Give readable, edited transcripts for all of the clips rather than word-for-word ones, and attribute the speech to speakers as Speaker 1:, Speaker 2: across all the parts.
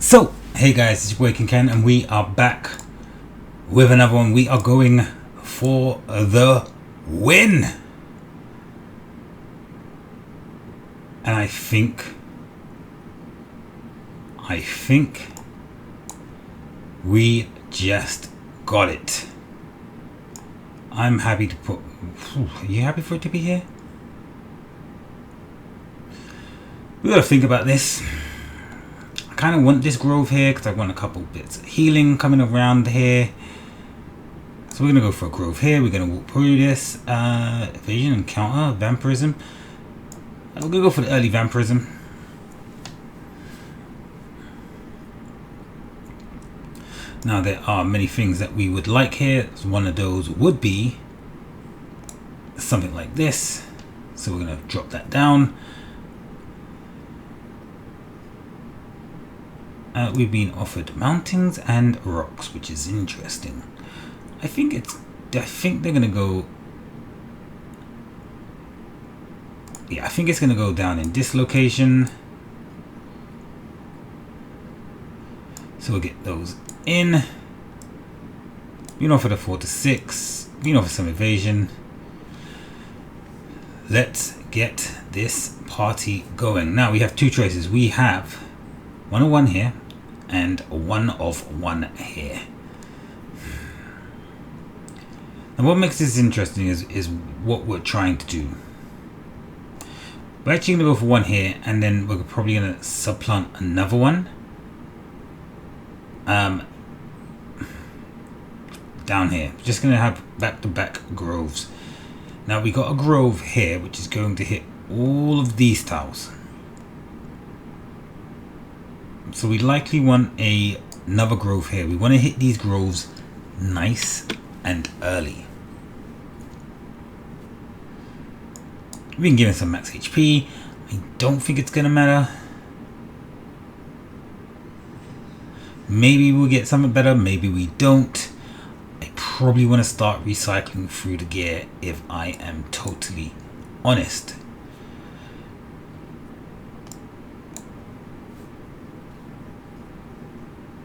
Speaker 1: So, hey guys, it's your boy Kyn Kyan, and we are back with another one. We are going for the win. And I think we just got it. I'm happy to put... Are you happy for it to be here? We gotta think about this. I kind of want this grove here because I want a couple bits of healing coming around here. So we're gonna go for a grove here. We're gonna walk through this. Evasion and counter, vampirism. We're gonna go for the early vampirism. Now there are many things that we would like here. One of those would be something like this. So we're gonna drop that down. We've been offered mountains and rocks, which is interesting. I think they're gonna go. Yeah, I think it's gonna go down in this location. So we'll get those in. You know, for the 4 to 6. You know, for some evasion. Let's get this party going. Now we have two choices. We have 1 of 1 here and 1 of 1 here. And what makes this interesting is what we're trying to do. We're actually going to go for 1 here, and then we're probably going to supplant another one down here. Just going to have back-to-back groves. Now we got a grove here which is going to hit all of these tiles. So we likely want another grove here. We want to hit these groves nice and early. We've been given some max HP. I don't think it's gonna matter. Maybe we'll get something better, maybe we don't. I probably want to start recycling through the gear if I am totally honest.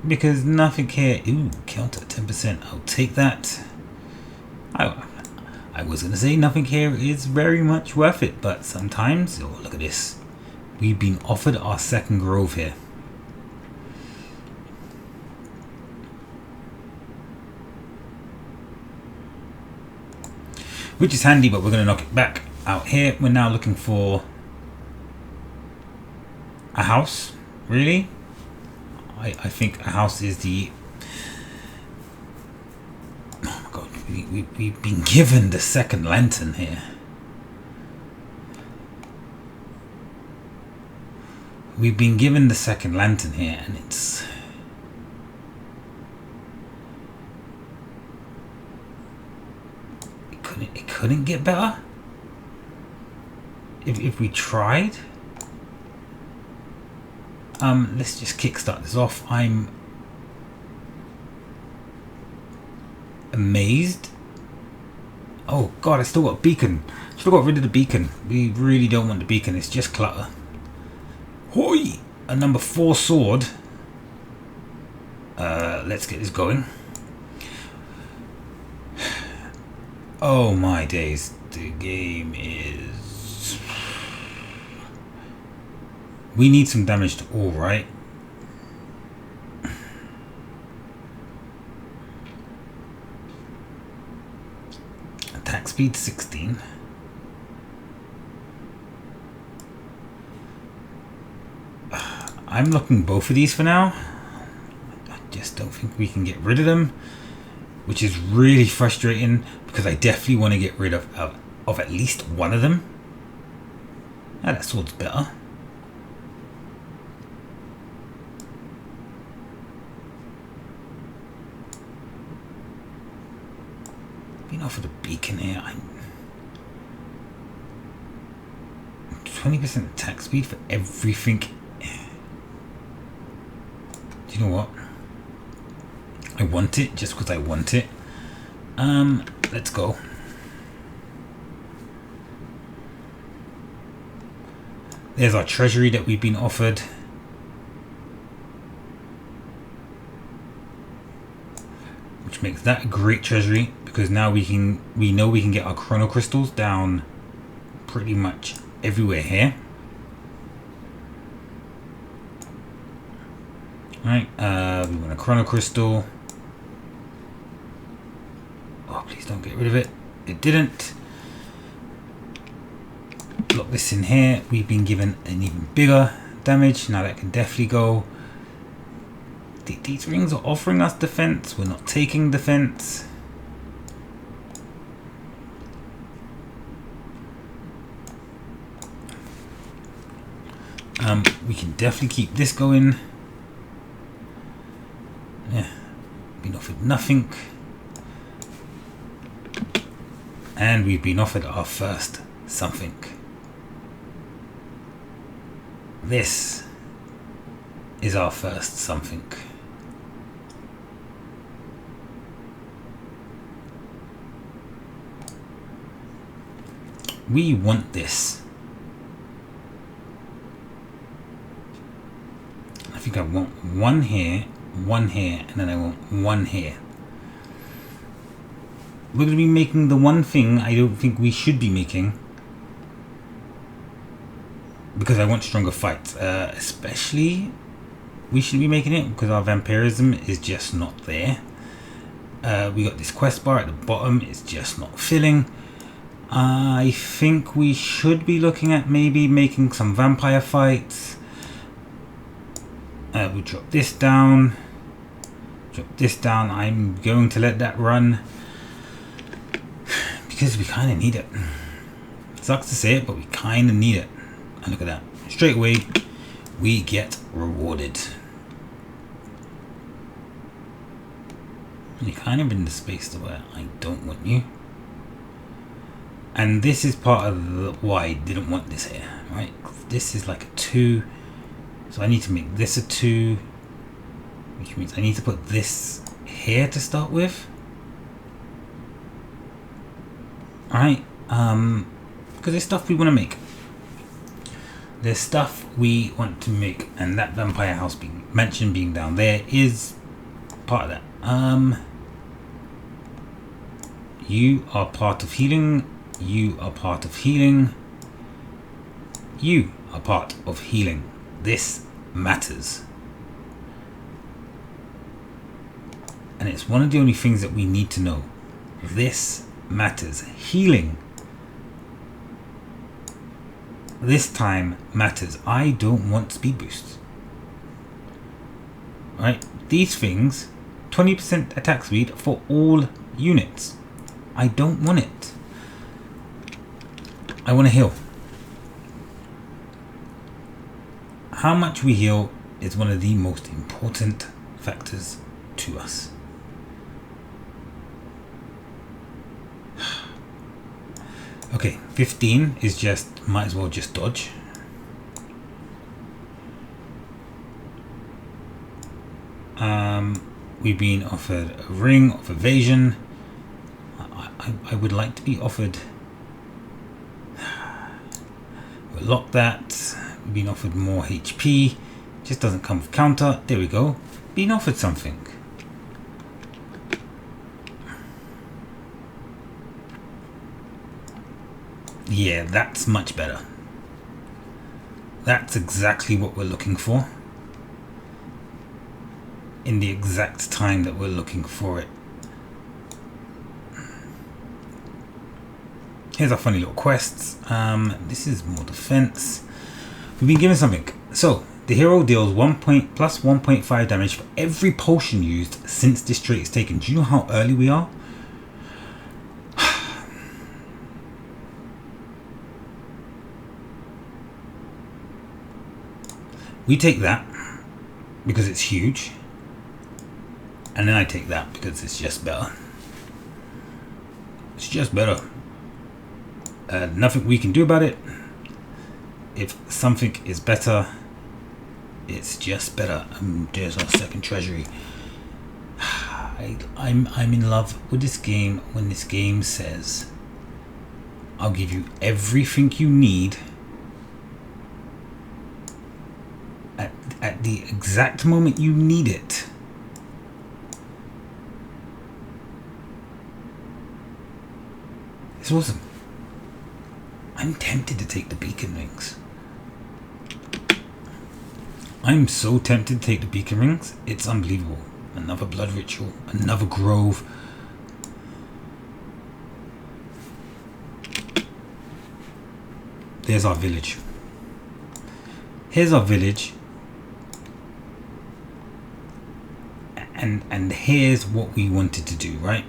Speaker 1: Because nothing here. Ooh, counter 10%. I'll take that. I was going to say nothing here is very much worth it, but sometimes, oh, look at this. We've been offered our second grove here. Which is handy, but we're going to knock it back out here. We're now looking for a house, really. I think a house is the... Oh my god, we've been given the second lantern here. We've been given the second lantern here, and it's... It couldn't get better? If we tried? Let's just kickstart this off. I'm amazed. Oh god, I still got a beacon. Still got rid of the beacon. We really don't want the beacon. It's just clutter. Hoi! A number 4 sword. Let's get this going. Oh my days. The game is... We need some damage to all, right? Attack speed 16. I'm looking both of these for now. I just don't think we can get rid of them, which is really frustrating because I definitely want to get rid of at least one of them. Ah, that sword's better. For the beacon here, I'm 20% attack speed for everything. Do you know what? I want it just because I want it. Let's go. There's our treasury that we've been offered. which makes that a great treasury, because now we know we can get our chrono crystals down pretty much everywhere here. Right, we want a chrono crystal. Oh, please don't get rid of it. It didn't. Block this in here. We've been given an even bigger damage. Now that can definitely go. These rings are offering us defense. We're not taking defense. We can definitely keep this going. Yeah, been offered nothing. And we've been offered our first something. This is our first something. We want this. I think I want one here, and then I want one here. We're going to be making the one thing I don't think we should be making, because I want stronger fights. Especially, we shouldn't be making it because our vampirism is just not there. We got this quest bar at the bottom, it's just not filling. I think we should be looking at maybe making some vampire fights. We drop this down. I'm going to let that run because we kind of need it. Sucks to say it, but we kind of need it. And look at that. Straight away, we get rewarded. And you're kind of in the space where I don't want you. And this is part of why I didn't want this here, right? This is like a 2. So I need to make this a 2. Which means I need to put this here to start with. Alright, because there's stuff we want to make. There's stuff we want to make, and that vampire house being mentioned, being down there, is part of that. You are part of healing. You are part of healing. You are part of healing. This matters. And it's one of the only things that we need to know. This matters. Healing this time matters. I don't want speed boosts. Right? These things, 20% attack speed for all units. I don't want it. I want to heal. How much we heal is one of the most important factors to us. Okay, 15 is just, might as well just dodge. We've been offered a ring of evasion. I would like to be offered. We'll lock that. We've been offered more HP. Just doesn't come with counter. There we go. Been offered something. Yeah, that's much better. That's exactly what we're looking for. In the exact time that we're looking for it. Here's our funny little quests. This is more defense. We've been given something. So, the hero deals plus 1.5 damage for every potion used since this trait is taken. Do you know how early we are? We take that because it's huge, and then I take that because it's just better. It's just better. Nothing we can do about it. If something is better, it's just better. There's our second treasury. I'm in love with this game when this game says, I'll give you everything you need at the exact moment you need it. It's awesome. I'm tempted to take the beacon rings. I'm so tempted to take the beacon rings. It's unbelievable. Another blood ritual. Another grove. There's our village. Here's our village. And here's what we wanted to do, right?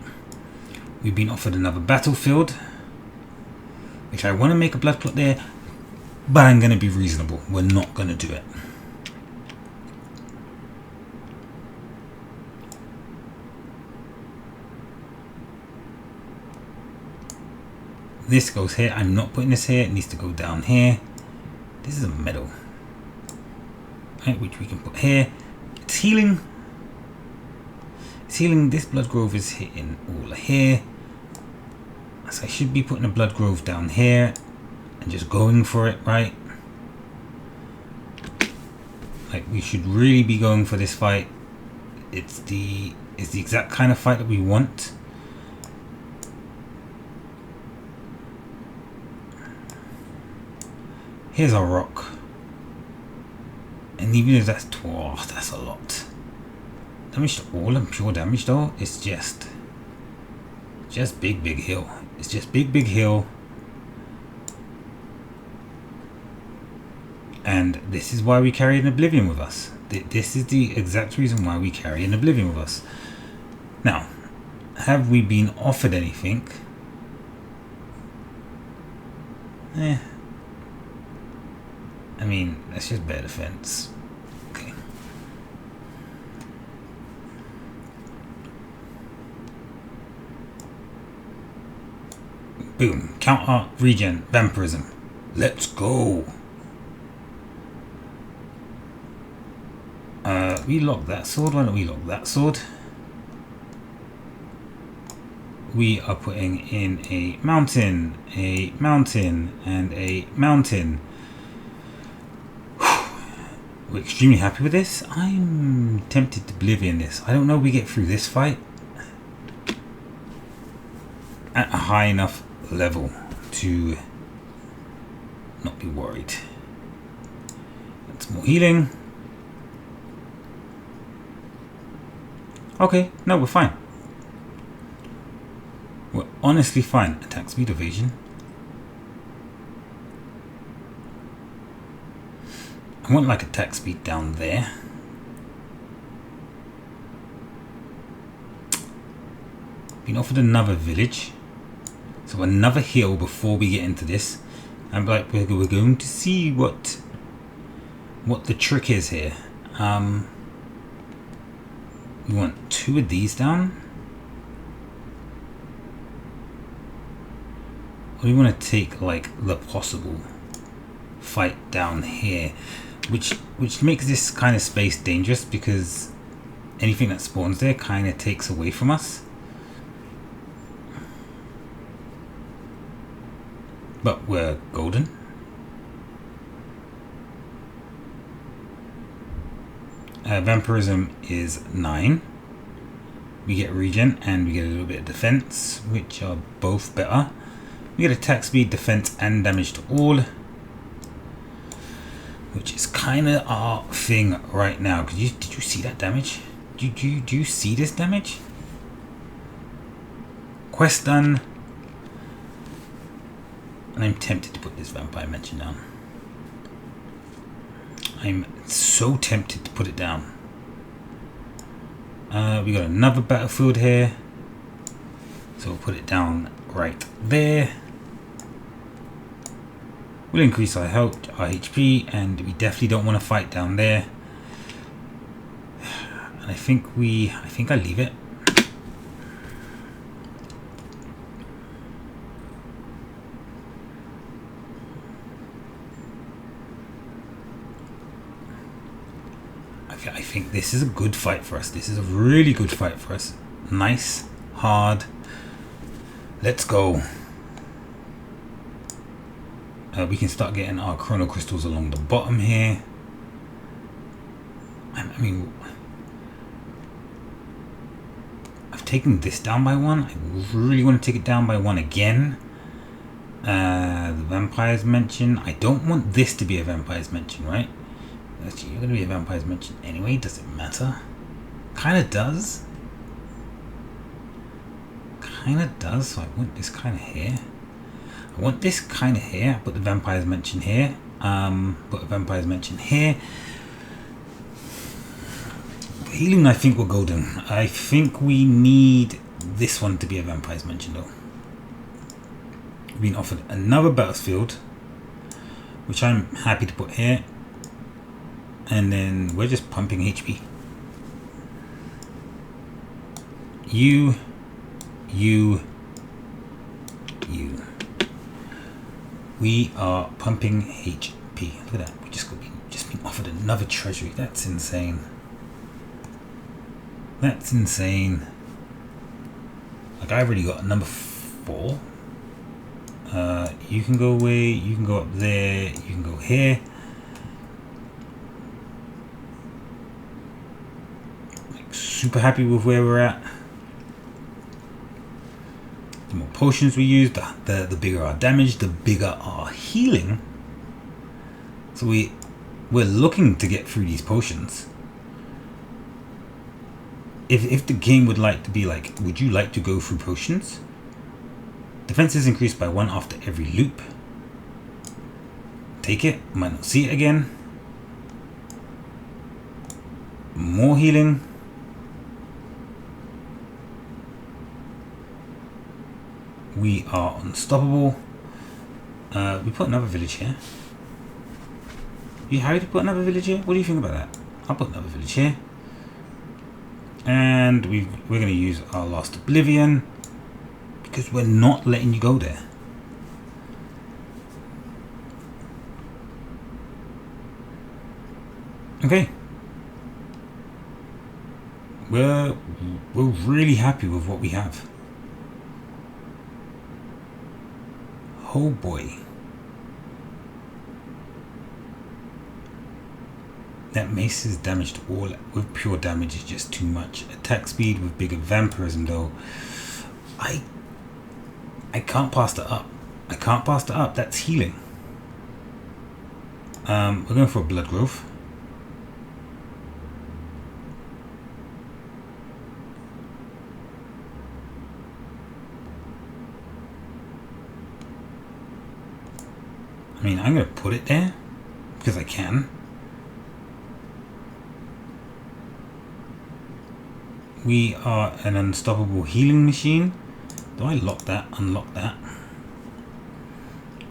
Speaker 1: We've been offered another battlefield, which I want to make a blood clot there, but I'm going to be reasonable. We're not going to do it. This goes here. I'm not putting this here. It needs to go down here. This is a metal, right, which we can put here. It's healing. It's healing. This blood grove is hitting all here. So I should be putting a blood grove down here and just going for it, right? Like, we should really be going for this fight. It's the exact kind of fight that we want. Here's our rock. And even if that's that's a lot. Damage to all and pure damage though, it's just big hill. It's just big hill. And this is why we carry an Oblivion with us. This is the exact reason why we carry an Oblivion with us. Now, have we been offered anything? I mean, that's just bear defense. Okay. Boom. Counter, regen, vampirism. Let's go. We lock that sword. Why don't we lock that sword? We are putting in a mountain, and a mountain. We're extremely happy with this. I'm tempted to Oblivion this. I don't know if we get through this fight at a high enough level to not be worried. That's more healing. Okay, no, we're fine. We're honestly fine. Attack speed, evasion. I want like attack speed down there. Been offered another village. So another hill before we get into this. I'm like, we're going to see what the trick is here. We want 2 of these down. We want to take like the possible fight down here, which makes this kind of space dangerous because anything that spawns there kind of takes away from us. But we're golden. Vampirism is 9. We get regen and we get a little bit of defense, which are both better. We get attack speed, defense, and damage to all, which is kind of our thing right now. Did you see that damage? Do you see this damage? Quest done. And I'm tempted to put this vampire mention down. I'm so tempted to put it down. We got another battlefield here, so we'll put it down right there. We'll increase our health, our HP, and we definitely don't want to fight down there. And I think I leave it. I think this is a good fight for us. This is a really good fight for us. Nice, hard. Let's go. We can start getting our chrono crystals along the bottom here. I mean, I've taken this down by 1. I really want to take it down by 1 again. The Vampire's Mention. I don't want this to be a Vampire's Mention, right? Actually, you're going to be a Vampire's Mention anyway. Does it matter? Kind of does. Kind of does. So I want this kind of here. I want this kind of here. Put the Vampire's Mention here. Put a Vampire's Mention here. Healing, I think we're golden. I think we need this one to be a Vampire's Mention though. We've been offered another Battlefield, which I'm happy to put here. And then we're just pumping HP. You. We are pumping HP. Look at that. We just been offered another treasury. That's insane. That's insane. Like I already got a number 4. You can go away. You can go up there. You can go here. Like, super happy with where we're at. The more potions we use, the bigger our damage, the bigger our healing. So we're looking to get through these potions. If the game would like to be like, would you like to go through potions? Defense is increased by 1 after every loop. Take it. Might not see it again. More healing. We are unstoppable. We put another village here. You happy to put another village here? What do you think about that? I'll put another village here. And we're going to use our last Oblivion. Because we're not letting you go there. Okay. We're really happy with what we have. Oh boy. That mace's damage to all with pure damage is just too much. Attack speed with bigger vampirism though. I can't pass that up. I can't pass that up. That's healing. We're going for a blood growth. I mean, I'm going to put it there because I can. We are an unstoppable healing machine. Do I lock that? Unlock that.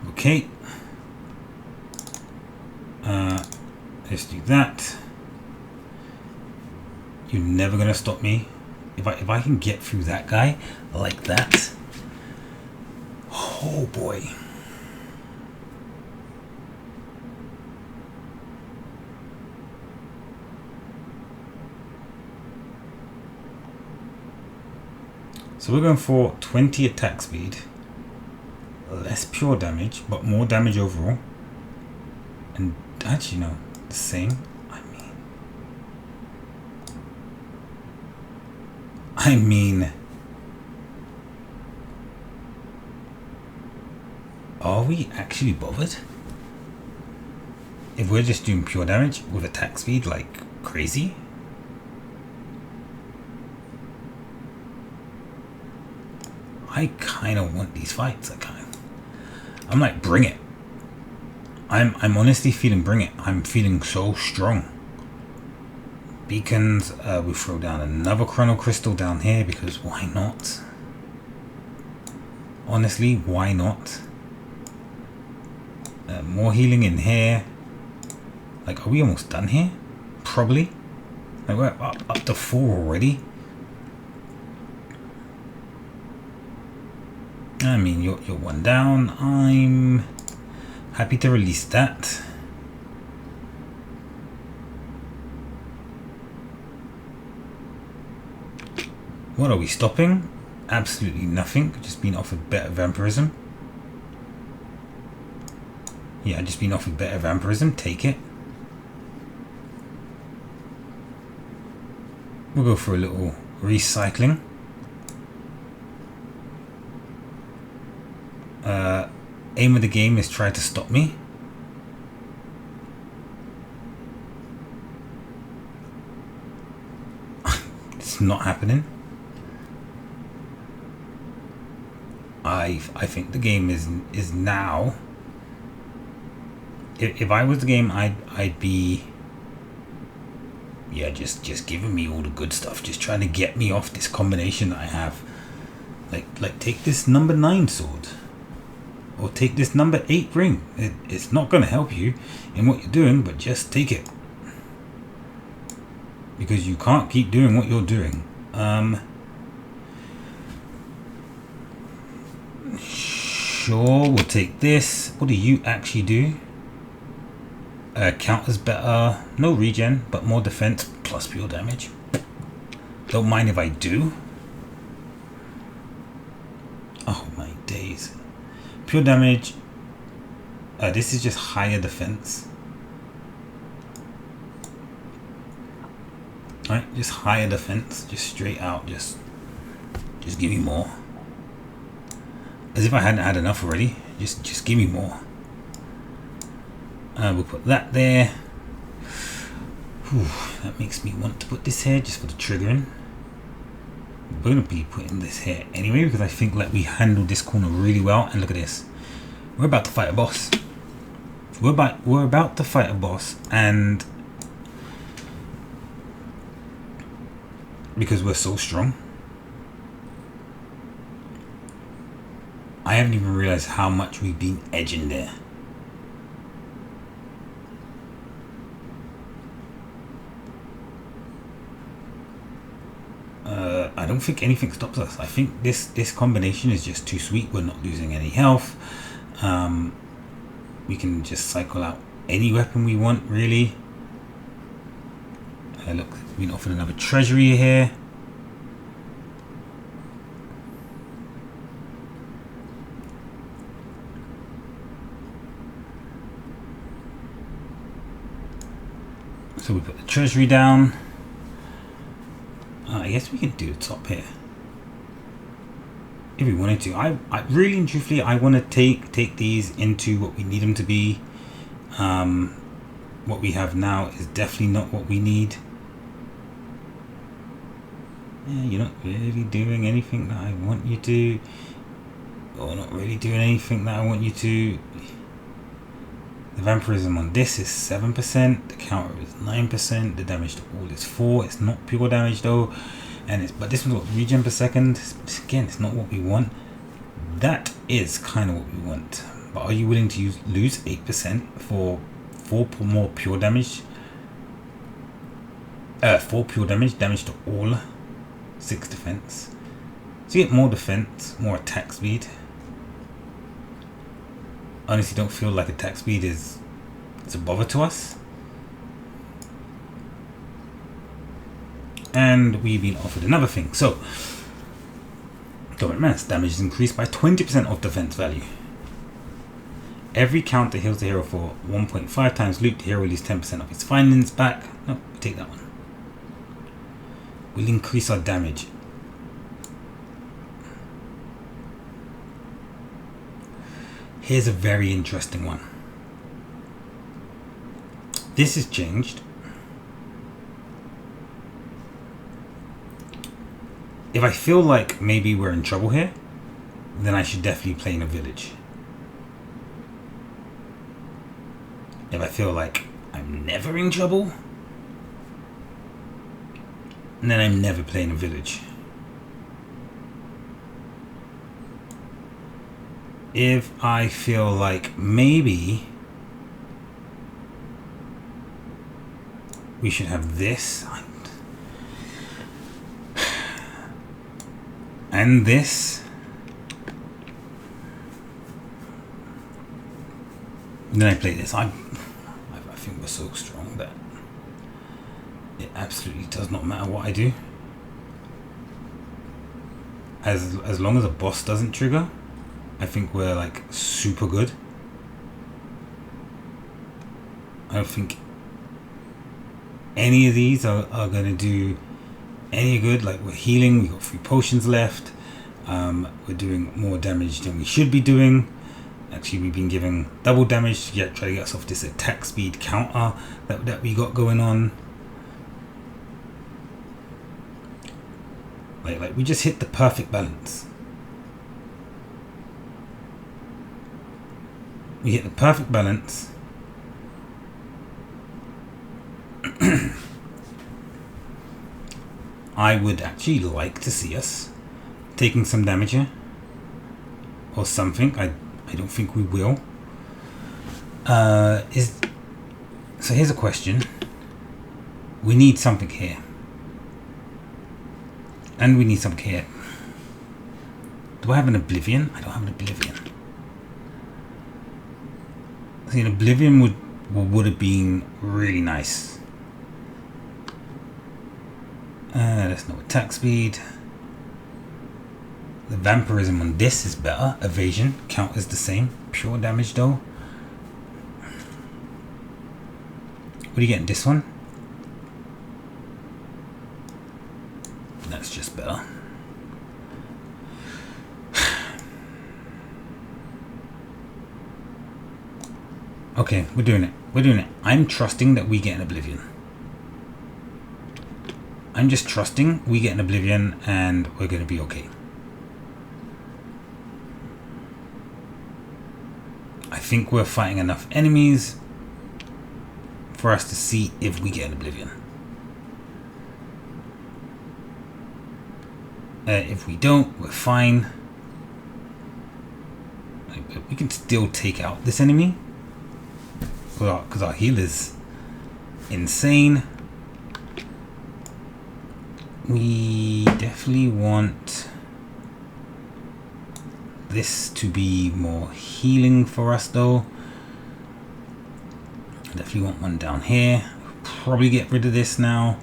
Speaker 1: Okay. Let's do that. You're never gonna stop me. If I can get through that guy like that. Oh boy. So we're going for 20 attack speed, less pure damage, but more damage overall. And actually, no, the same. I mean, are we actually bothered? If we're just doing pure damage with attack speed like crazy? I kind of want these fights. I'm like, bring it. I'm honestly feeling bring it. I'm feeling so strong. Beacons. We throw down another chrono crystal down here because why not? Honestly, why not? More healing in here. Like, are we almost done here? Probably. Like, we're up to 4 already. I mean, you're 1 down. I'm happy to release that. What are we stopping? Absolutely nothing. Just been offered better vampirism. Yeah, just been offered better vampirism. Take it. We'll go for a little recycling. aim of the game is try to stop me. It's not happening. I think the game is now. If I was the game, I'd be, yeah, just giving me all the good stuff, just trying to get me off this combination that I have. Like take this number 9 sword, or take this number 8 ring. It's not going to help you in what you're doing, but just take it, because you can't keep doing what you're doing. Sure, we'll take this. What do you actually do? Counters better, no regen, but more defense plus pure damage. Don't mind if I do. Oh my days. Pure damage. This is just higher defense. Alright, just higher defense, just straight out, just give me more. As if I hadn't had enough already. Just give me more. We'll put that there. Whew, that makes me want to put this here just for the triggering. We're going to be putting this here anyway, because I think that we handled this corner really well. And look at this. We're about to fight a boss. We're about to fight a boss, and because we're so strong, I haven't even realized how much we've been edging there. I don't think anything stops us. I think this combination is just too sweet. We're not losing any health. We can just cycle out any weapon we want, really. Look, we've been offered another treasury here. So we put the treasury down. I guess we can do the top here if we wanted to. I really and truthfully, I want to take these into what we need them to be. What we have now is definitely not what we need. Yeah, you're not really doing anything that I want you to, or not really doing anything that I want you to. The vampirism on this is 7%, the counter is 9%, the damage to all is 4. It's not pure damage though, and but this one's what, regen per second. Again, it's not what we want. That is kind of what we want. But are you willing to lose 8% for 4 more pure damage? 4 pure damage to all, 6 defense. So you get more defense, more attack speed. Honestly, don't feel like attack speed is a bother to us. And we've been offered another thing. So, Dormant Mass damage is increased by 20% of defense value. Every counter heals the hero for 1.5 times loot. The hero will lose 10% of its findings back. No, we take that one. We'll increase our damage. Here's a very interesting one. This has changed. If I feel like maybe we're in trouble here, then I should definitely play in a village. If I feel like I'm never in trouble, then I'm never playing a village. If I feel like maybe we should have this and this, then I play this. I think we're so strong that it absolutely does not matter what I do. As long as a boss doesn't trigger, I think we're like super good. I don't think any of these are going to do any good. Like, we're healing, we've got 3 potions left. We're doing more damage than we should be doing. Actually, we've been giving double damage to try to get us off this attack speed counter that we got going on. Like we just hit the perfect balance. We hit the perfect balance. I would actually like to see us taking some damage here or something. I don't think we will. So here's a question. We need something here. And we need something here. Do I have an Oblivion? I don't have an Oblivion. See, an Oblivion would have been really nice. There's no attack speed. The vampirism on this is better. Evasion count is the same. Pure damage though. What do you get in this one? That's just better. Okay, we're doing it. We're doing it. I'm trusting that we get an Oblivion. I'm just trusting we get an Oblivion and we're going to be okay. I think we're fighting enough enemies for us to see if we get an Oblivion. If we don't, we're fine. We can still take out this enemy because our heal is insane. We definitely want this to be more healing for us though. Definitely want one down here. Probably get rid of this now.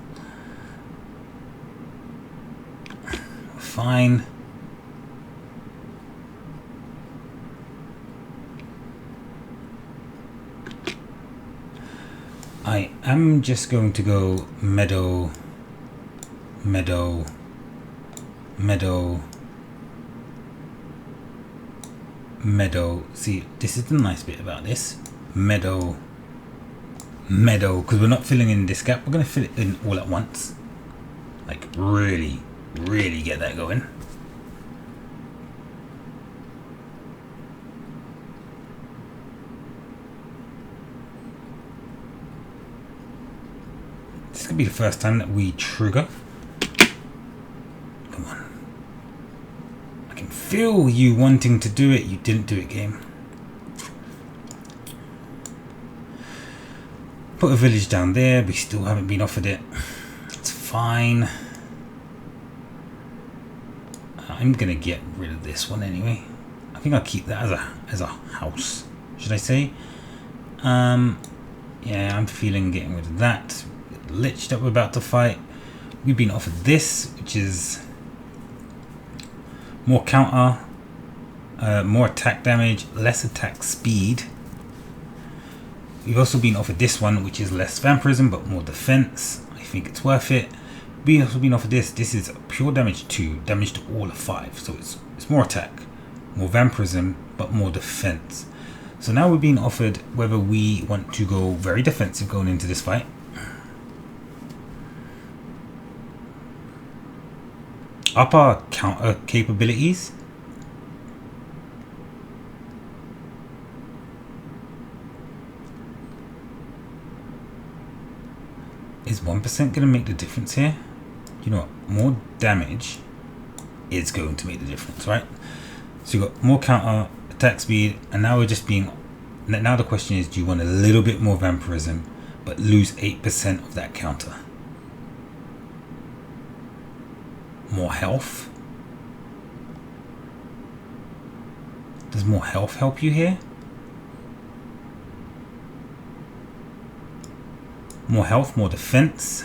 Speaker 1: Fine. I am just going to go meadow. See, this is the nice bit about this. Meadow, because we're not filling in this gap. We're going to fill it in all at once. Like really get that going. This could be the first time that we trigger. Come on. I can feel you wanting to do it. You didn't do it, game. Put a village down there. We still haven't been offered it. It's fine. I'm gonna get rid of this one anyway. I think I'll keep that as a house, should I say? Yeah, I'm feeling getting rid of that. The Lich that we're about to fight. We've been offered this, which is more counter, more attack damage, less attack speed. We've also been offered this one, which is less vampirism but more defense. I think it's worth it. We've also been offered this. This is pure damage 2, damage to all of 5. So it's more attack, more vampirism, but more defense. So now we're being offered whether we want to go very defensive going into this fight. Up our counter capabilities. Is 1% going to make the difference here? You know what? More damage is going to make the difference, right? So you got more counter, attack speed, and now we're just being... Now the question is, do you want a little bit more vampirism, but lose 8% of that counter? More health? Does more health help you here? More health, more defense.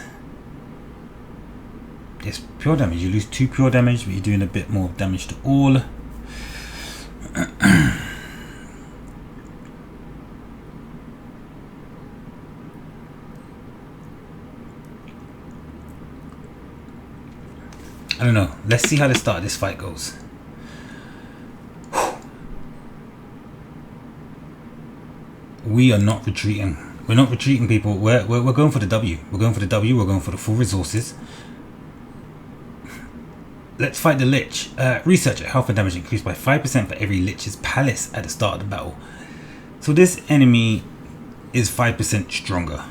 Speaker 1: Yes, pure damage. You lose 2 pure damage, but you're doing a bit more damage to all. I don't know. Let's see how the start of this fight goes. we are not retreating. We're not retreating, people. We're going for the W. We're going for the W. We're going for the full resources. Let's fight the Lich. Researcher, health and damage increased by 5% for every Lich's palace at the start of the battle. So this enemy is 5% stronger.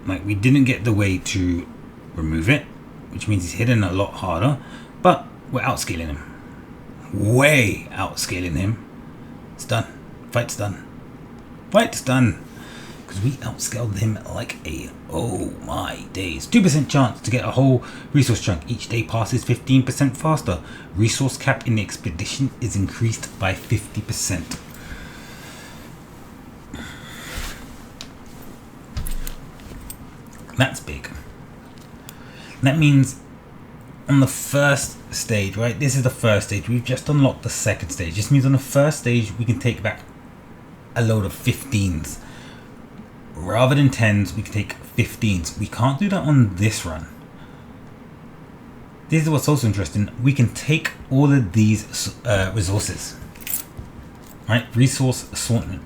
Speaker 1: Like, we didn't get the way to remove it, which means he's hitting a lot harder, but we're outscaling him. Way outscaling him. It's done. Fight's done. Fight's done. Because we outscaled him like a, oh my days. 2% chance to get a whole resource chunk. Each day passes 15% faster. Resource cap in the expedition is increased by 50%. That's big. That means on the first stage, right? This is the first stage. We've just unlocked the second stage. This means on the first stage, we can take back a load of 15s. Rather than 10s, we can take 15s. We can't do that on this run. This is what's also interesting. We can take all of these resources. Right? Resource assortment.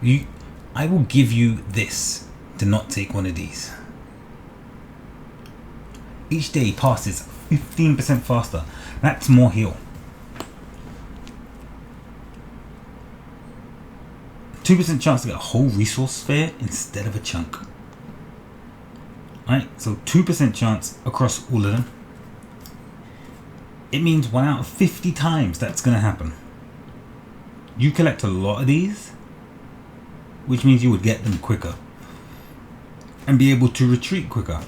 Speaker 1: I will give you this to not take one of these. Each day passes 15% faster. That's more heal. 2% chance to get a whole resource sphere instead of a chunk. Right, so 2% chance across all of them. It means 1 out of 50 times that's going to happen. You collect a lot of these, which means you would get them quicker and be able to retreat quicker.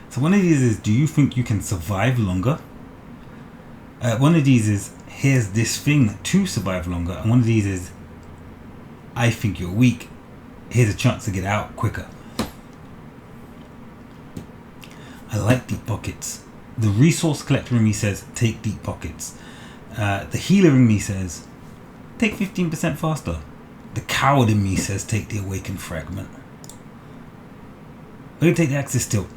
Speaker 1: So one of these is, do you think you can survive longer? One of these is, here's this thing to survive longer. And one of these is, I think you're weak. Here's a chance to get out quicker. I like deep pockets. The resource collector in me says, take deep pockets. The healer in me says, take 15% faster. The coward in me says, take the awakened fragment. We're going to take the Axis tilt.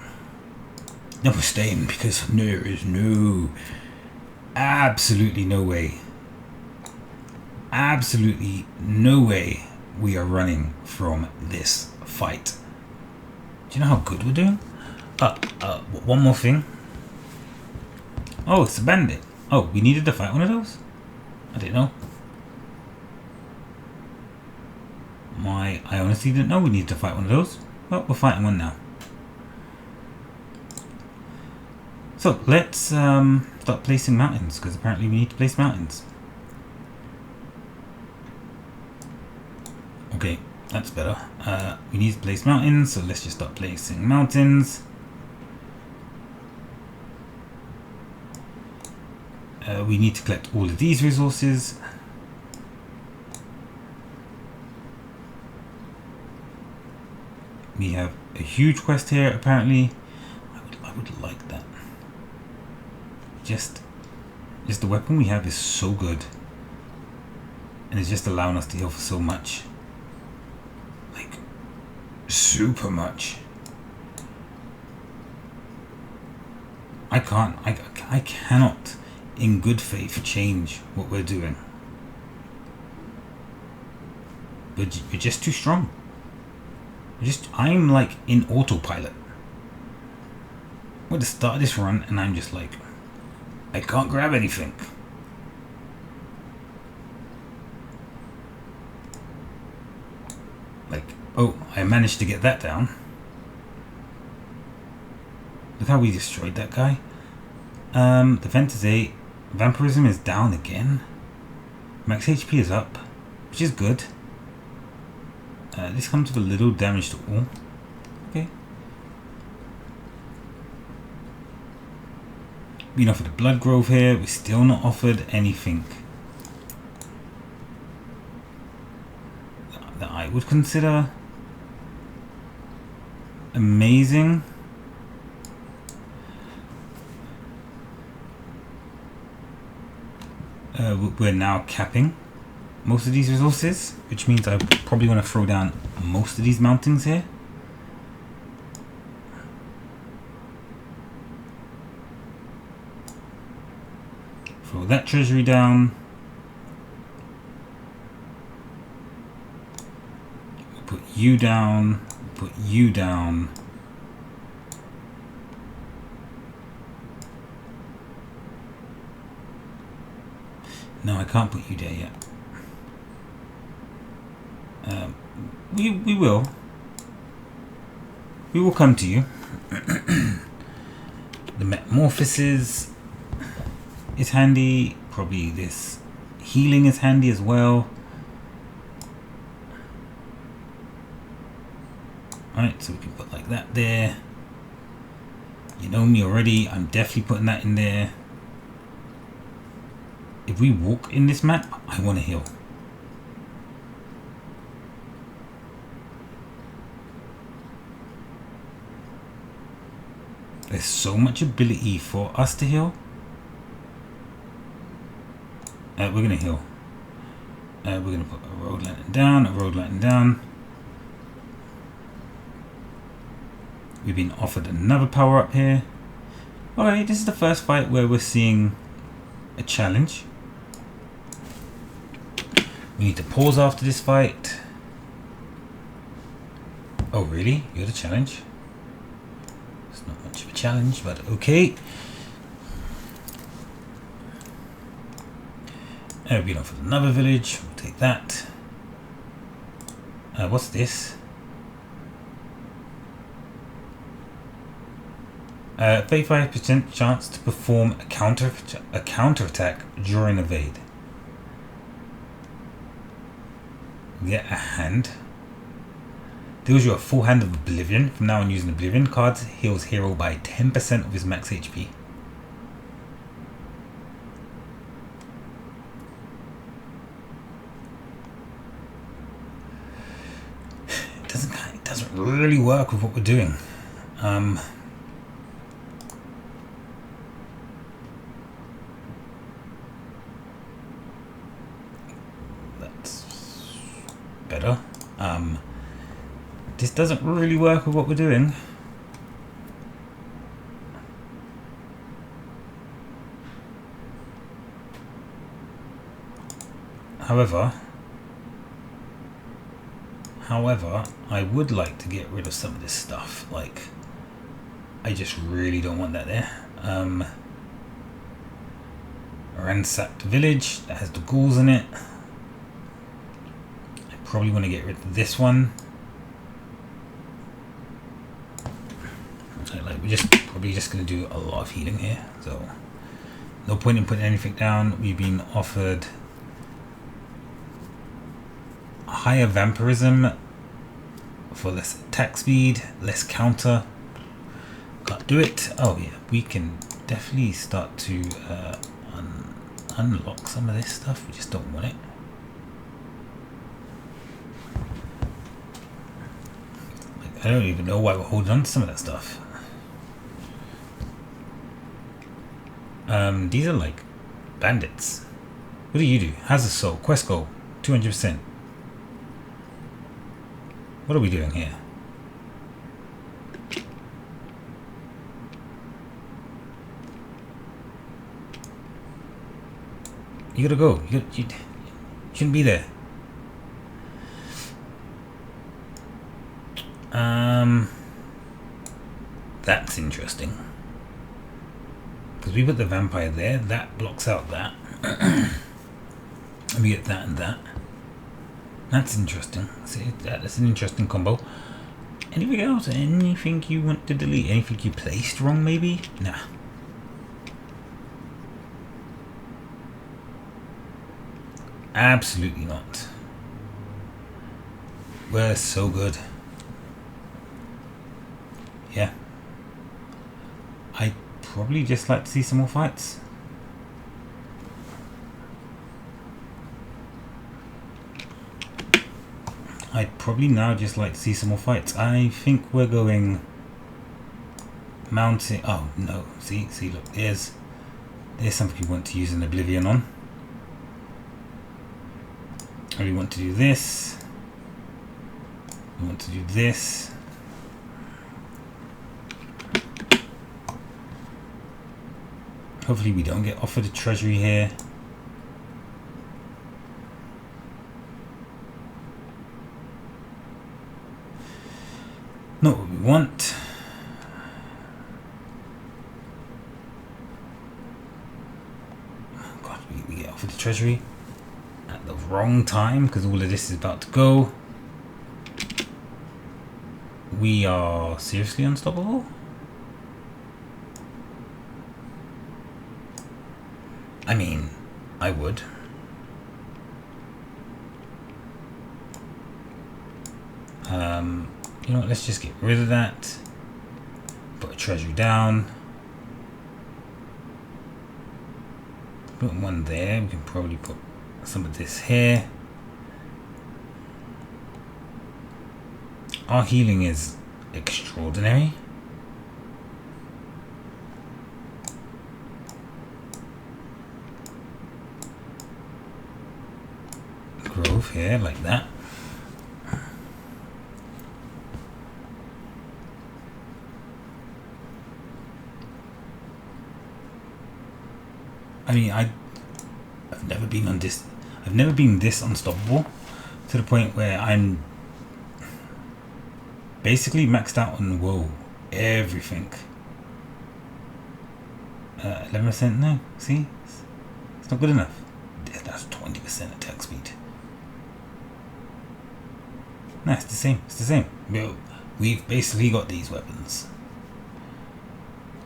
Speaker 1: No, we're staying because there is absolutely no way we are running from this fight. Do you know how good we're doing? One more thing. Oh, it's a bandit. Oh, we needed to fight one of those? I didn't know. I honestly didn't know we needed to fight one of those. Well, we're fighting one now. So let's start placing mountains, because apparently we need to place mountains. Okay, that's better. We need to place mountains, so let's just start placing mountains. We need to collect all of these resources. We have a huge quest here, apparently. I would like that. Just the weapon we have is so good. And it's just allowing us to heal for so much. Like, super much. I cannot, in good faith, change what we're doing. But you're just too strong. I'm like in autopilot. We're at the start of this run and I'm just like, I can't grab anything. Like, oh, I managed to get that down. Look how we destroyed that guy. Defense is 8. Vampirism is down again. Max HP is up, which is good. This comes with a little damage to all. Okay. Been offered a blood grove here. We're still not offered anything that I would consider amazing. We're now capping most of these resources, which means I probably want to throw down most of these mountains here. Throw that treasury down. you down, put you down. No, I can't put you there yet. We will. We will come to you. The metamorphosis is handy. Probably this healing is handy as well. Alright, so we can put like that there. You know me already. I'm definitely putting that in there. If we walk in this map, I want to heal. There's so much ability for us to heal. We're going to heal. We're going to put a road lantern down, a road lantern down. We've been offered another power up here. Alright, this is the first fight where we're seeing a challenge. We need to pause after this fight. Oh really? You're the challenge? It's not much of a challenge, but okay. We've been offered another village. We'll take that. What's this? 35% chance to perform a counterattack during evade. Get a hand. Deals you a full hand of Oblivion. From now on, using Oblivion cards, heals hero by 10% of his max HP. It doesn't really work with what we're doing. Better. This doesn't really work with what we're doing. However, I would like to get rid of some of this stuff. Like, I just really don't want that there. Ransacked village that has the ghouls in it. Probably want to get rid of this one. Like, we're probably just going to do a lot of healing here, so no point in putting anything down. We've been offered higher vampirism for less attack speed, less counter. Can't do it. Oh yeah, we can definitely start to unlock some of this stuff. We just don't want it. I don't even know why we're holding on to some of that stuff. These are like bandits. What do you do? How's a soul? Quest goal 200%. What are we doing here? You gotta go. You shouldn't be there. That's interesting. Because we put the vampire there, that blocks out that. And we get that and that. That's interesting. See, that's an interesting combo. Anything else? Anything you want to delete? Anything you placed wrong, maybe? Nah. Absolutely not. We're so good. Yeah. I'd probably just like to see some more fights. I'd probably now just like to see some more fights. I think we're going mountain. Oh no, see look, there's something we want to use an Oblivion on. And we want to do this. We want to do this. Hopefully we don't get offered a treasury here. Not what we want. God, we get offered the treasury at the wrong time because all of this is about to go. We are seriously unstoppable. I mean, I would. You know what, let's just get rid of that. Put a treasury down. Put one there. We can probably put some of this here. Our healing is extraordinary. Grove here, like that. I mean, I've never been on this. I've never been this unstoppable to the point where I'm basically maxed out on everything. 11%. No, see, it's not good enough. That's 20% attack speed. No, it's the same. It's the same. We've basically got these weapons.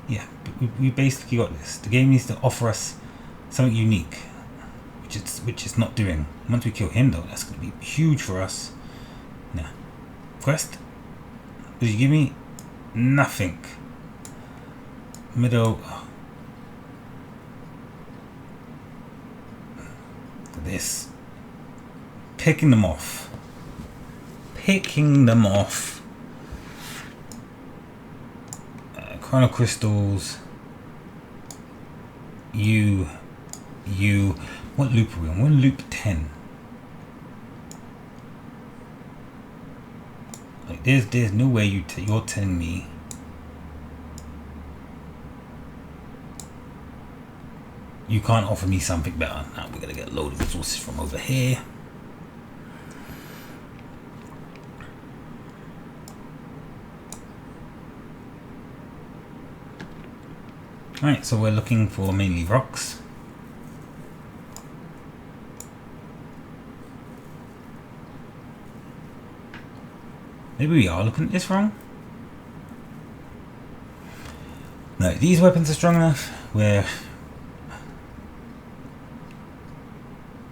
Speaker 1: Yeah, we basically got this. The game needs to offer us something unique, which it's not doing. Once we kill him though, that's going to be huge for us. Nah. Quest? What did you give me? Nothing. Middle. Oh. This. Picking them off. Picking them off. Chrono crystals. You. What loop are we on? We're on loop 10. Like there's no way you're telling me you can't offer me something better. Now we're gonna get a load of resources from over here. Alright, so we're looking for mainly rocks. Maybe we are looking at this wrong. No, these weapons are strong enough where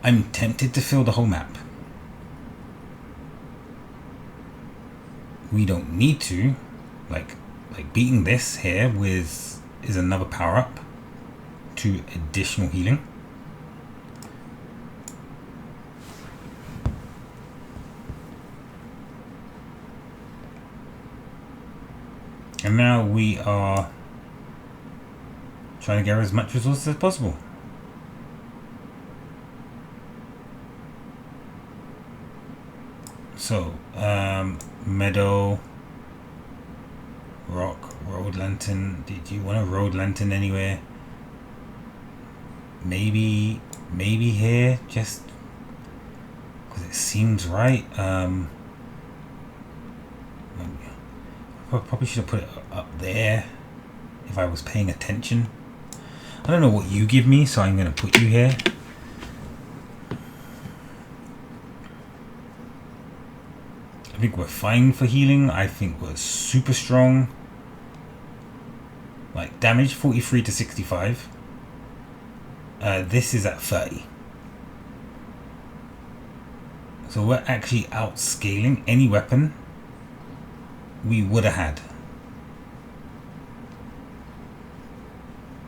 Speaker 1: I'm tempted to fill the whole map. We don't need to. Like beating this here with is another power up to additional healing. And now we are trying to get as much resources as possible. So, meadow, rock, road lantern. Did you want a road lantern anywhere? Maybe here, just because it seems right. Probably should have put it up there if I was paying attention. I don't know what you give me, so I'm going to put you here. I think we're fine for healing. I think we're super strong. Like damage 43 to 65. This is at 30. So we're actually outscaling any weapon we would have had.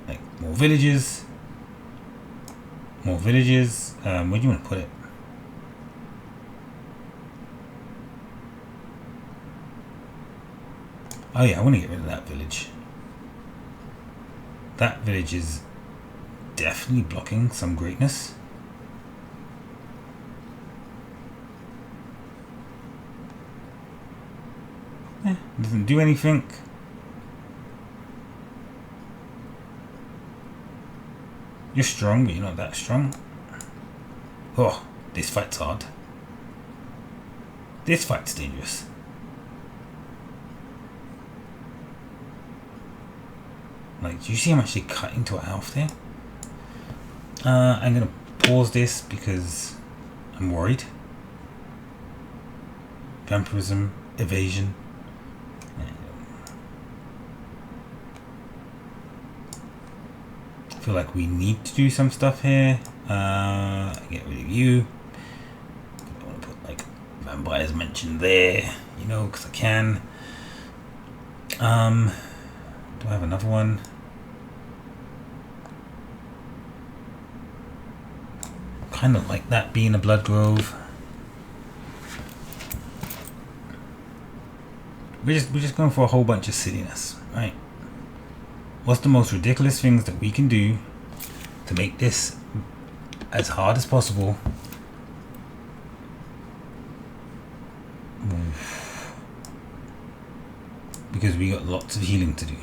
Speaker 1: Like more villages. More villages. Where do you want to put it? Oh yeah, I want to get rid of that village. That village is definitely blocking some greatness. Doesn't do anything. You're strong, but you're not that strong. Oh, this fight's hard. This fight's dangerous. Like, do you see how much they cut into our health there? I'm gonna pause this because I'm worried. Vampirism, evasion. I feel like we need to do some stuff here. Get rid of you. I want to put like vampires mentioned there, you know, because I can. Do I have another one? Kind of like that being a blood grove. We're just going for a whole bunch of silliness, right? What's the most ridiculous things that we can do to make this as hard as possible? Because we got lots of healing to do.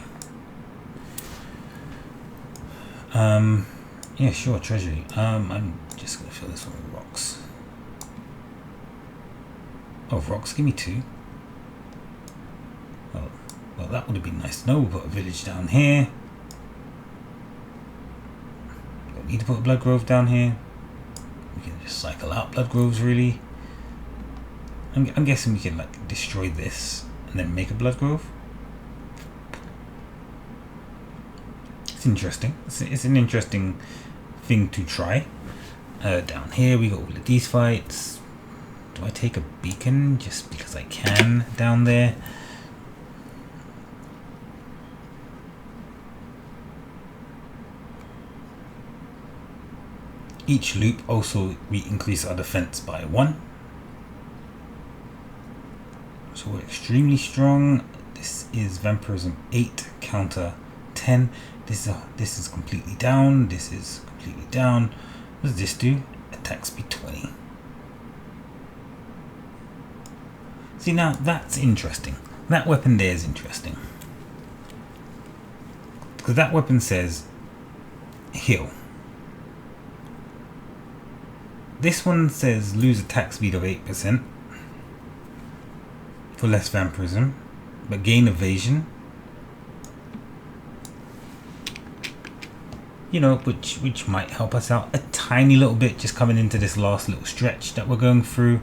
Speaker 1: Yeah, sure, treasury. I'm just gonna fill this one with rocks. Oh, rocks, give me 2. Oh, well, that would have been nice to know. We'll put a village down here. Don't need to put a blood grove down here. We can just cycle out blood groves, really. I'm guessing we can like destroy this and then make a blood grove. It's interesting. It's an interesting thing to try. Down here we got all of these fights. Do I take a beacon just because I can down there? Each loop also we increase our defense by 1. So we're extremely strong. This is vampirism 8 counter 10. This is completely down. This is completely down. What does this do? Attack speed 20. See, now that's interesting. That weapon there is interesting. Because that weapon says heal. This one says lose attack speed of 8% for less vampirism, but gain evasion. You know, which might help us out a tiny little bit just coming into this last little stretch that we're going through.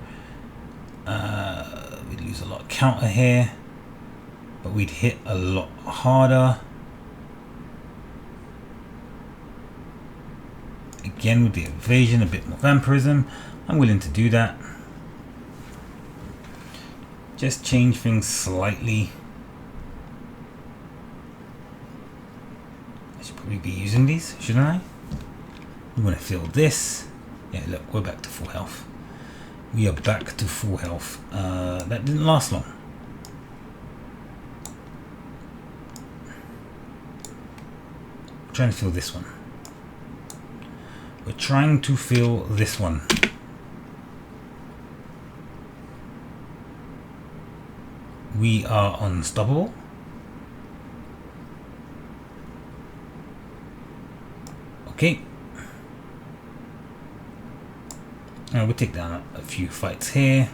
Speaker 1: We'd lose a lot of counter here, but we'd hit a lot harder. Again with the evasion, a bit more vampirism. I'm willing to do that. Just change things slightly. I should probably be using these, shouldn't I? We want to fill this. Yeah, look, we're back to full health. We are back to full health. That didn't last long. I'm trying to fill this one. We're trying to fill this one. We are unstoppable. Okay. We'll take down a few fights here.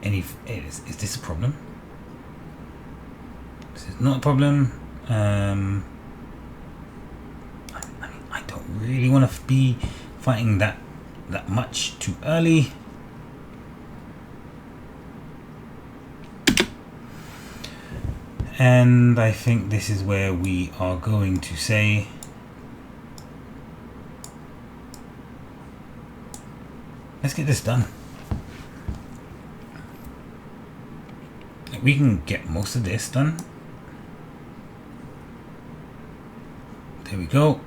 Speaker 1: Is this a problem? This is not a problem. I mean, I don't really want to be fighting that much too early. And I think this is where we are going to say let's get this done. We can get most of this done. There we go.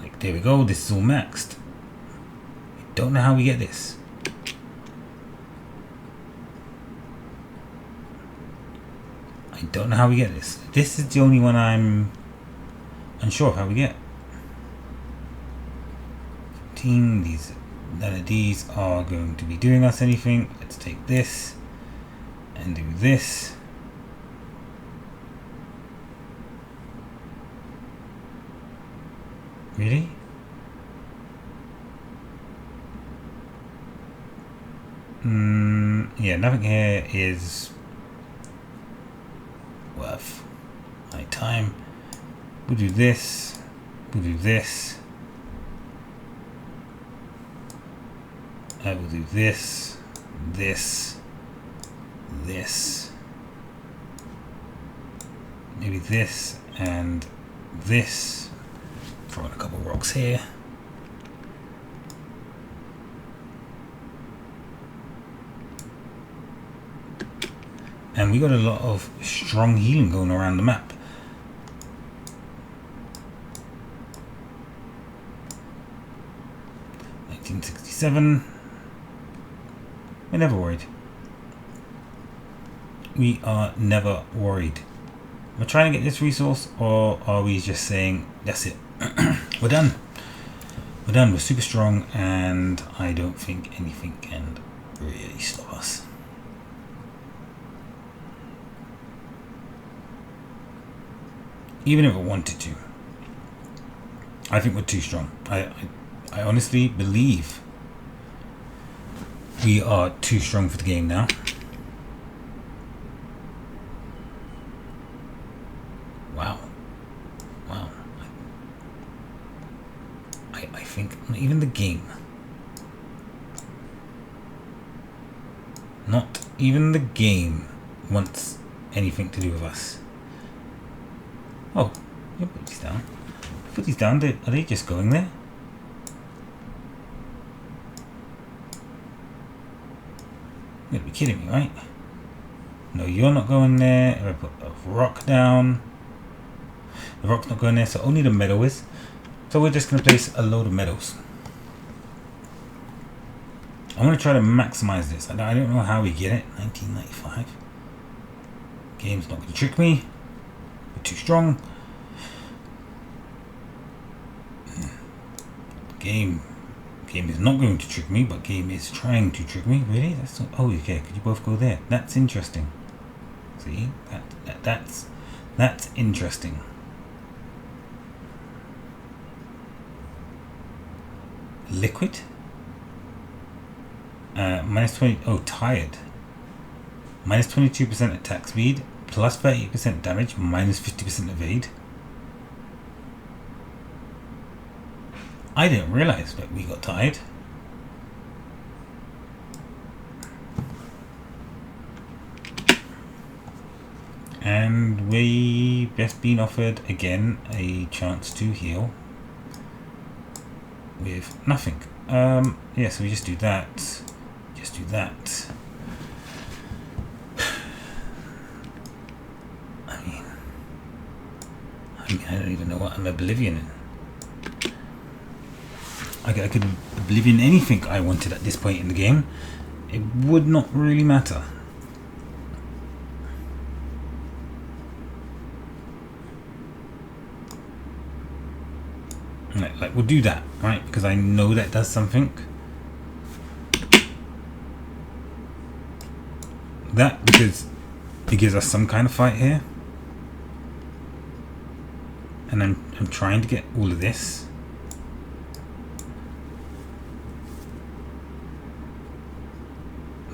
Speaker 1: Like, there we go. This is all maxed. I don't know how we get this. I don't know how we get this. This is the only one I'm unsure of how we get. 15. These, none of these are going to be doing us anything. Let's take this and do this. Really? Yeah, nothing here is worth my time. We'll do this. We'll do this. I will do this, this, this, maybe this and this. Throw in a couple rocks here. And we got a lot of strong healing going around the map. $1967. We're never worried. We are never worried. We're trying to get this resource, or are we just saying that's it? We're done. We're done. We're super strong, and I don't think anything can really stop us. Even if it wanted to, I think we're too strong. I honestly believe we are too strong for the game now. Wow. Wow. I think even the game, not even the game wants anything to do with us. Oh, you put these down. Put these down. Are they just going there? You're gonna be kidding me, right? No, you're not going there. If I put a rock down, the rock's not going there, so only the meadow is. So we're just gonna place a load of meadows. I'm gonna try to maximize this. I don't know how we get it. 1995. Game's not gonna trick me. We're too strong. Game is not going to trick me, but game is trying to trick me. Really? That's not. Oh, okay. Could you both go there? That's interesting. See, that's interesting. Liquid. -20. Oh, tired. -22% attack speed, plus 38% damage, -50% evade. I didn't realize that we got tired. And we just been offered again a chance to heal with nothing. Yeah, so we just do that. Just do that. I mean, I don't even know what I'm oblivion in. I could oblivion anything I wanted at this point in the game. It would not really matter. Like we'll do that, right? Because I know that does something. That because it gives us some kind of fight here. And I'm trying to get all of this.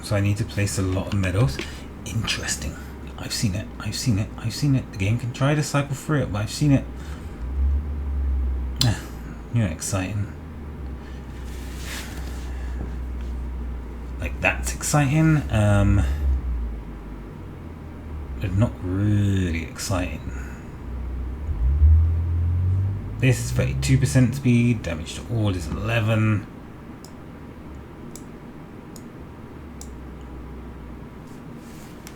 Speaker 1: So I need to place a lot of meadows. Interesting. I've seen it. I've seen it. I've seen it. The game can try to cycle through it, but I've seen it. You're exciting. Like that's exciting. But not really exciting. This is 32% speed. Damage to all is 11.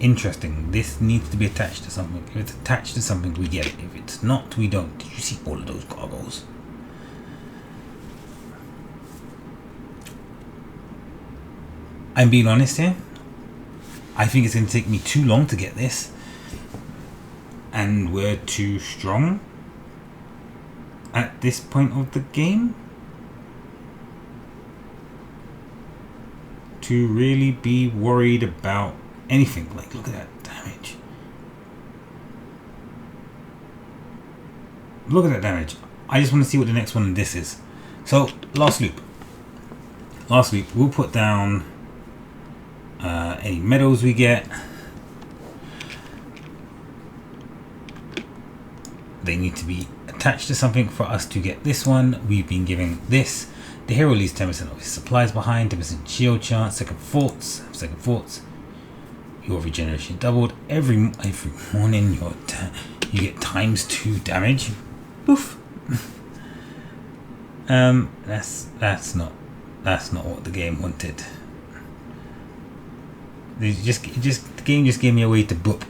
Speaker 1: Interesting. This needs to be attached to something. If it's attached to something, we get it. If it's not, we don't. Did you see all of those goggles? I'm being honest here. I think it's going to take me too long to get this. And we're too strong at this point of the game to really be worried about anything. Like, look at that damage. Look at that damage. I just want to see what the next one in this is. So, last loop. Last loop, we'll put down any medals we get, they need to be attached to something for us to get this one. We've been giving this. The hero leaves 10% of his supplies behind, 10% shield chance, second thoughts. Your regeneration doubled every morning. You get ×2 damage. Oof. That's not what the game wanted. The game just gave me a way to book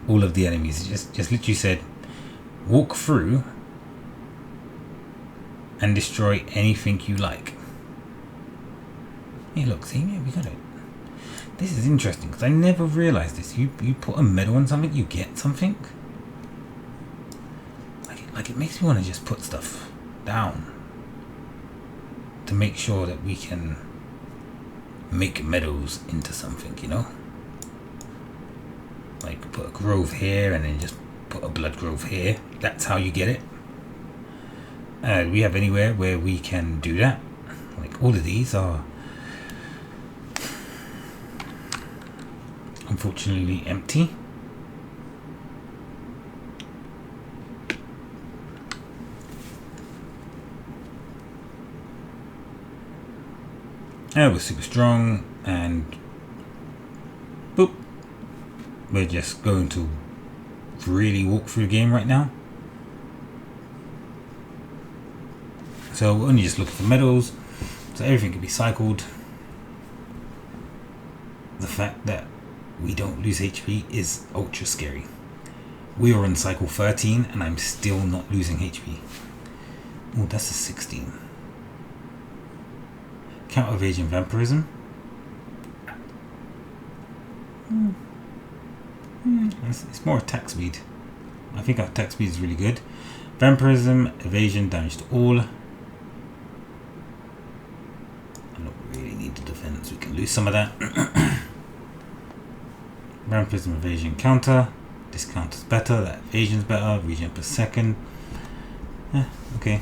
Speaker 1: all of the enemies. It just literally said, walk through and destroy anything you like. Hey, look, see, yeah, we got it. This is interesting because I never realized this. You put a medal on something, you get something. Like it makes me want to just put stuff down to make sure that we can make medals into something, you know? Like put a grove here and then just put a blood grove here. That's how you get it. Do we have anywhere where we can do that? Like all of these are unfortunately empty. We're super strong and boop. We're just going to really walk through the game right now. So we're only just looking for medals, so everything can be cycled. The fact that we don't lose HP is ultra scary. We are on cycle 13 and I'm still not losing HP. Oh, that's a 16. Counter evasion vampirism. It's more attack speed. I think our attack speed is really good. Vampirism, evasion, damage to all. I don't really need the defense. We can lose some of that. Vampirism, evasion, counter. This counter's better. That evasion's better. Regen per second. Okay.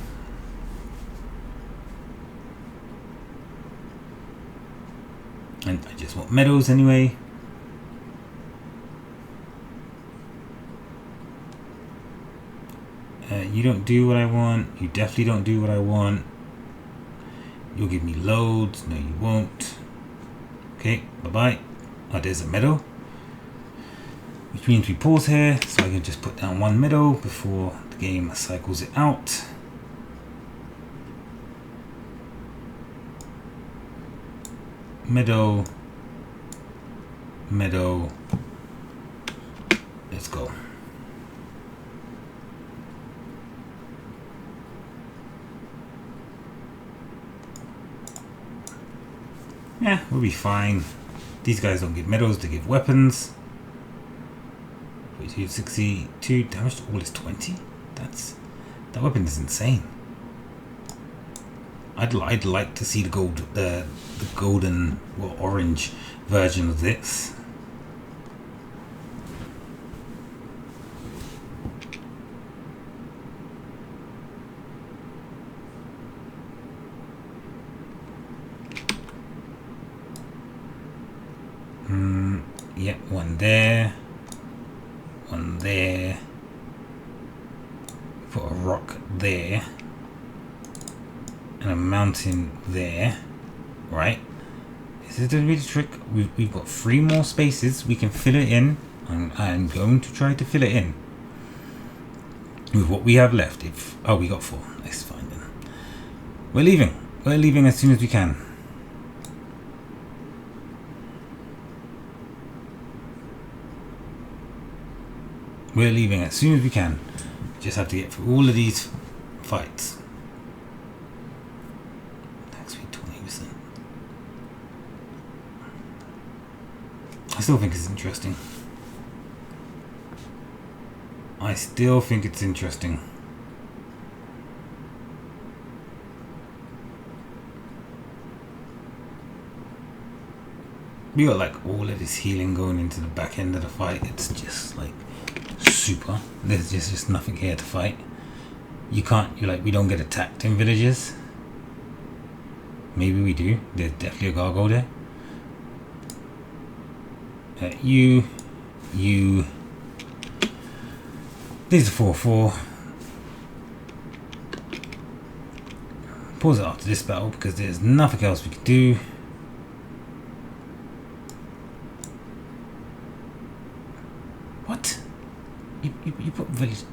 Speaker 1: And I just want medals anyway. You don't do what I want. You definitely don't do what I want. You'll give me loads. No, you won't. Okay, bye-bye. Oh, there's a medal. Which means we pause here, so I can just put down one medal before the game cycles it out. Medal. Let's go. Yeah, we'll be fine. These guys don't give medals, they give weapons. 62 damage to all is 20. That weapon is insane. I'd like to see the golden or orange version of this. Yep, one there. One there. Put a rock there. And a mountain there. Right. This is the trick. We've got 3 more spaces. We can fill it in. I'm going to try to fill it in with what we have left. We got 4. That's fine then. We're leaving. We're leaving as soon as we can. We're leaving as soon as we can. Just have to get through all of these fights. Attack speed 20%. I still think it's interesting. We got like all of this healing going into the back end of the fight. It's just like super. There's just nothing here to fight. We don't get attacked in villages. Maybe we do. There's definitely a gargoyle there. You. These are 4-4. Pause it after this battle because there's nothing else we can do. What? You put village.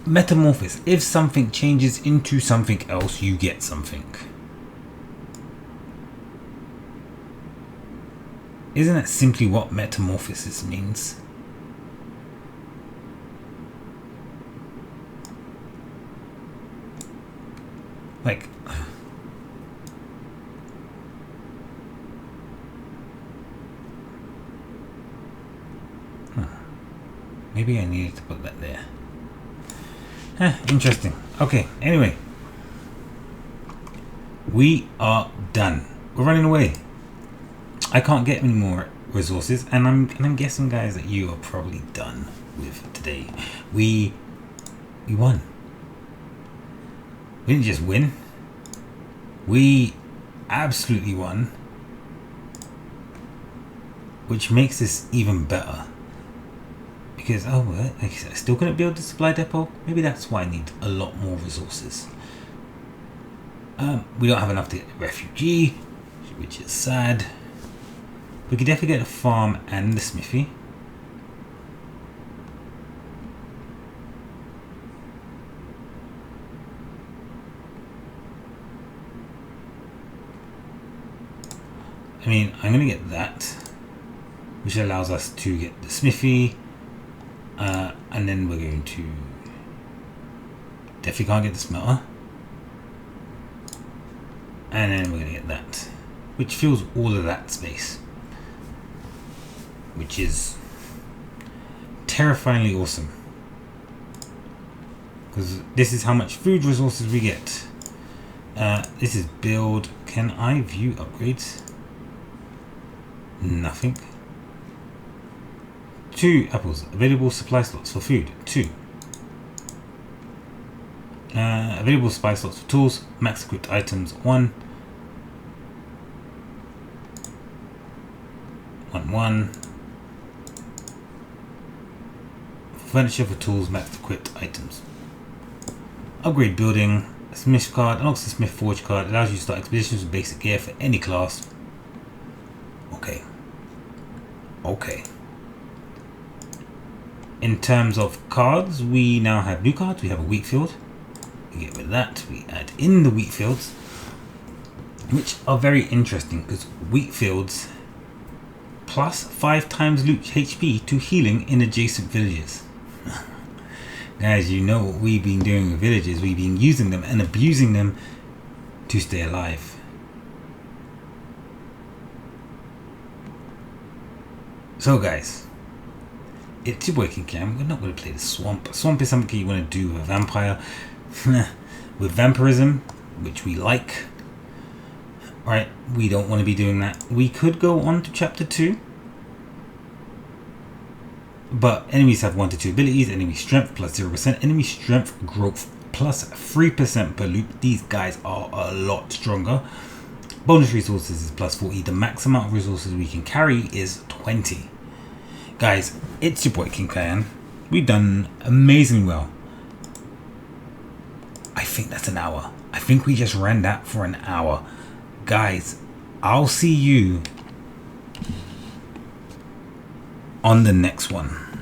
Speaker 1: Metamorphosis. If something changes into something else, you get something. Isn't that simply what metamorphosis means? Like, maybe I needed to put that there. Interesting. Okay, anyway. We are done. We're running away. I can't get any more resources, and I'm guessing, guys, that you are probably done with today. We won. We didn't just win. We absolutely won. Which makes this even better. Because, oh, well, I still couldn't build the supply depot. Maybe that's why I need a lot more resources. We don't have enough to get the refugee, which is sad. We could definitely get a farm and the smithy. I mean, I'm going to get that, which allows us to get the smithy, and then we're going to definitely can't get the smelter, and then we're going to get that, which fills all of that space, which is terrifyingly awesome, because this is how much food resources we get. This is build. Can I view upgrades? Nothing. 2 apples. Available supply slots for food. 2. Available supply slots for tools. Max equipped items. 1. 1. Furniture for tools. Max equipped items. Upgrade building. A smith card. Unlocks the smith forge card. Allows you to start expeditions with basic gear for any class. Okay. In terms of cards, we now have new cards. We have a wheat field. We get rid of that. We add in the wheat fields, which are very interesting because wheat fields plus 5 times loot HP to healing in adjacent villages. Guys, you know what we've been doing with villages. We've been using them and abusing them to stay alive. So guys, it's your boy Kyn Kyan. We're not going to play the swamp. Swamp is something you want to do with a vampire. With vampirism, which we like. Alright, we don't want to be doing that. We could go on to chapter 2. But enemies have 1 to 2 abilities. Enemy strength plus 0%. Enemy strength growth plus 3% per loop. These guys are a lot stronger. Bonus resources is plus 40. The max amount of resources we can carry is 20. Guys, it's your boy Kyn Kyan. We've done amazingly well. I think that's an hour. I think we just ran that for an hour. Guys, I'll see you on the next one.